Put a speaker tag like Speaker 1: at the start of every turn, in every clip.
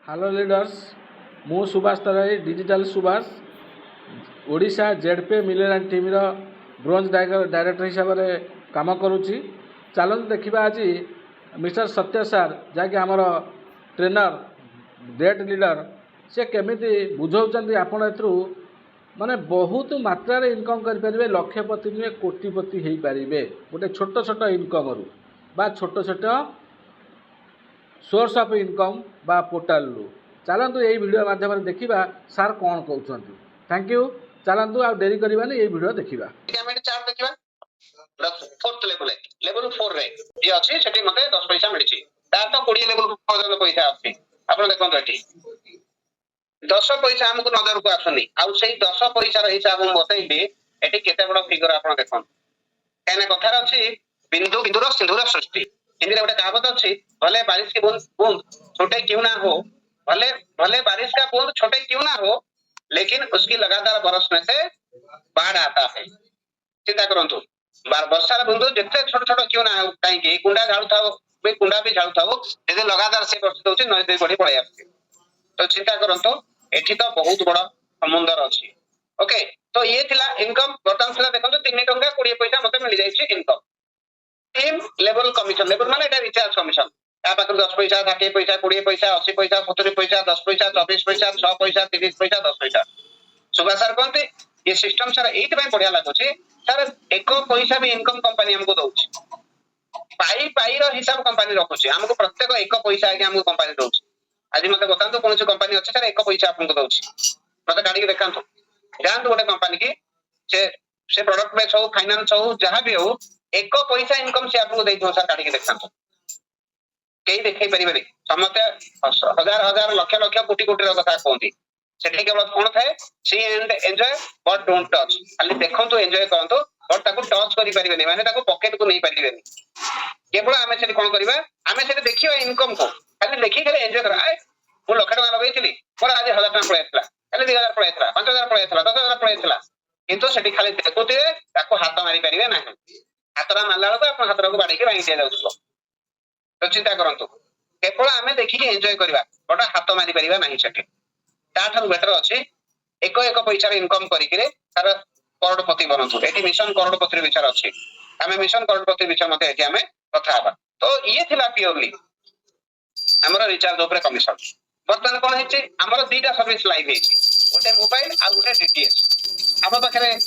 Speaker 1: Hello leaders, मु Subhash Tarai digital Subhash Odisha जेडपे millennium team bronze director हिसाब से काम करुच्ची। चलते देखा आज मिस्टर सत्य सार जहाँकि आमर ट्रेनर ग्रेट लीडर से केमी बुझाऊँ आपण ए माने बहुत मात्रा इनकम करें, लक्षपति नुहे कोटिपति हो पारे गोटे छोट छोट इनकम रू बा छोट छोट सोर्स ऑफ इनकम बा पोर्टाल रु। चलतु यही वीडियो माध्यम देखा सार कौन कहते। Thank you. चलतु आ डेरी करवानी यही वीडियो देखा।
Speaker 2: चार्ट देखिबा फोर्थ लेवल लेवल 4 रे ये अछि सेठी मते 10 पैसा मिलछि तार तो 20 लेवल पर्यंत पैसा आछि। आपण देखंत एठी 10 पैसा हमको नजर को आसुनी आ सेही 10 पैसा रो हिसाब हम बतैबे एठी केते बड़ फिगर आपण देखन। कहने कथार अछि बिंदु बिंदुर सिंधुर सृष्टि। हिंदी रे गोटे कहावत अछि, भले बारिश की बूंद बूंद छोटे क्यों ना हो, भले भले बारिश का बूंद छोटे क्यों ना हो, लेकिन उसकी लगातार बरसने से बाढ़ आता है। चिंता करंतु वर्षार बूंद जिते छोट छोट क्यों ना हो, कहीं कुंडा झाड़ू था कुंडा भी झाड़ू था यदि लगातार से बरसी दउछि नई नई बढ़ी पड़े आछि। तो चिंता करंतु एठी तो बहुत बड़ा समुद्र अछि। ओके, तो ये थिला इनकम। बर्तमान सुधा देखंतु 3 टंका 20 पैसा मते मिल जाइछि income. Team level commission level माने एटा रिचार्ज कमिशन या पाखर 10 पैसा 60 पैसा 20 पैसा 80 पैसा 70 पैसा 10 पैसा 24 पैसा 6 पैसा 30 पैसा 10 पैसा। सुभाष सर कहते ये सिस्टम सर एइट में बढ़िया लागुछि सर। 1 पैसा भी इनकम कंपनी हमको दउछि, पाई पाई रो हिसाब कंपनी रखुछि। हमको प्रत्येक 1 पैसा आगे हमको कंपनी दउछि। आज मते बतांतु कोन से कंपनी अछि सर 1 पैसा आपनको दउछि, मते गाडी के देखांतु। जानतु गोटे कंपनी की से प्रोडक्ट बेच हो फाइनेंस हो जहां भी हो 1 पैसा इनकम से आपको देइथो सर गाडी के देखांतु। केही देखै परिबे समते हजार हजार लक्ष लक्ष कोटी कोटी रो कथा कहंती। सेठी केवल कोन थाए see and enjoy but don't touch. खाली देखंतु एन्जॉय करंतु बट ताको टच करि परिबेनी, माने ताको पॉकेट को नै परिबेनी। केवल आमे सेठी कोन करिबा, आमे सेठी देखिबा इनकम को खाली देखि खाली एन्जॉय करा। आय मु लक्ष टका लगैथिली मोर आज 1000 टका पळैथला, खाली 2000 पळैथला, 5000 पळैथला, 10000 पळैथला, किंतु सेठी खाली देखुथिबे ताको हाथ मारी परिबे नाही। हातरा मारला बेलको आपण हातरा को बाडी के भांगी दिया जाउथलो। तो चिंता करंतु केवल आमे देखि के एन्जॉय करिबा बट हाथ मारी परिबा नाही। सेठी ताठन बेटर अछि 1 पैसा इनकम करिके तार करोड़पति बनंतु। एटी मिशन करोड़पति विचार अछि। आमे मिशन करोड़पति विचार मते एटी आमे कथा हबा। तो ये थिला प्योरली हमर रिचार्ज ऊपर कमिशन। बर्तमान कोन हेछि हमर दुईटा सर्विस लाइव हेछि, गोटे मोबाइल आ गोटे डीटीएच। हम पाखरे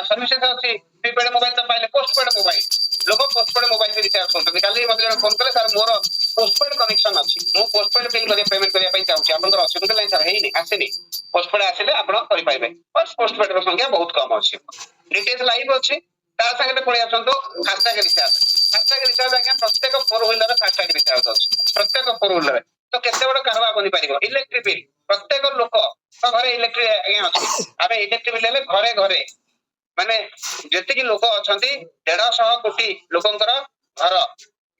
Speaker 2: सर्विसेस अछि। प्रीपेड मोबाइल तो पाइले पोस्टपेड मोबाइल लोग पोस्टपेड मोबाइल पे रिचार्ज करते। काली मते जण फोन करे सर मोर पोस्टपेड कनेक्शन अछि, मु पोस्टपेड बिल करे पेमेंट करिया पई चाहूची, आपनकर अछि मते लाइन सर हेइनी आसीनी। पोस्टपेड आसीले आपण करि पाइबे, बस पोस्टपेड रो संख्या बहुत कम अछि। डीटीएच लाइव अछि तार संगे पळि आछंतो फास्टैग रिचार्ज। फास्टैग रिचार्ज आज्ञा प्रत्येक 4 व्हीलर फास्टैग रिचार्ज अछि। प्रत्येक 4 व्हीलर तो केते बड़ कारवा बनि पारिबो। इलेक्ट्रिक बिल प्रत्येक लोक तो घरे इलेक्ट्रिक आज्ञा अछि। आबे इलेक्ट्रिक बिल ले घरे घरे माने जति कि लोक अछंती 150 कोटी लोकंकर घर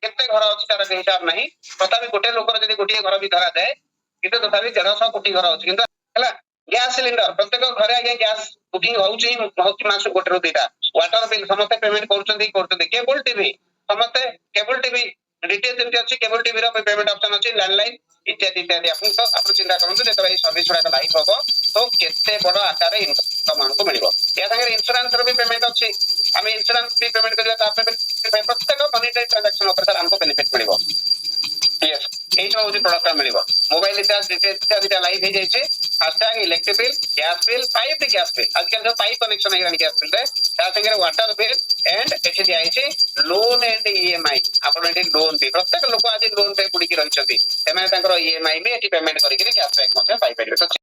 Speaker 2: केते घर अछि तार हिसाब नाही। तथापि गोटे लोकर जदि गोटे घर भी धरा जाए किंतु तथापि 150 कोटी घर अछि। किंतु हला गैस सिलेंडर प्रत्येक घरे आगे गैस बुकिंग होउची बहुत मास गोटे रो देता। वाटर बिल समस्त पेमेंट करचंती। केबल टीवी समस्त केबल टीवी डीटीएच जेमति अछि केबल टीवी रो पेमेंट ऑप्शन अछि, लैंडलाइन इत्यादि इत्यादि। आपण चिंता करंतु जेतरा ई सर्विस गुडा लाइव होबो तो केते बड़ आकार इनकम हमको मिलिबो। या संगे इंश्योरेंस रो भी पेमेंट अछि। हम इंश्योरेंस भी पेमेंट करिया ता प्रत्येक मॉनिटरी ट्रांजैक्शन ऊपर सर हमको बेनिफिट मिलिबो। यस एच होउची प्रोडक्ट मिलिबो। मोबाइल रिचार्ज डीटीएच इत्यादि लाइव हे जायछि। FASTag electric bill gas bill pipe gas bill आजकल जो पाइप कनेक्शन है गैस बिल रे ता संगे वाटर बिल एंड एठी दिया आइछि लोन एंड ईएमआई। आपण एठी लोन भी प्रत्येक लोक आज लोन पे पुडी की रहिछथि, सेमे तांकर ईएमआई भी एठी पेमेंट करिके कैशबैक मध्ये पाइ परिबे।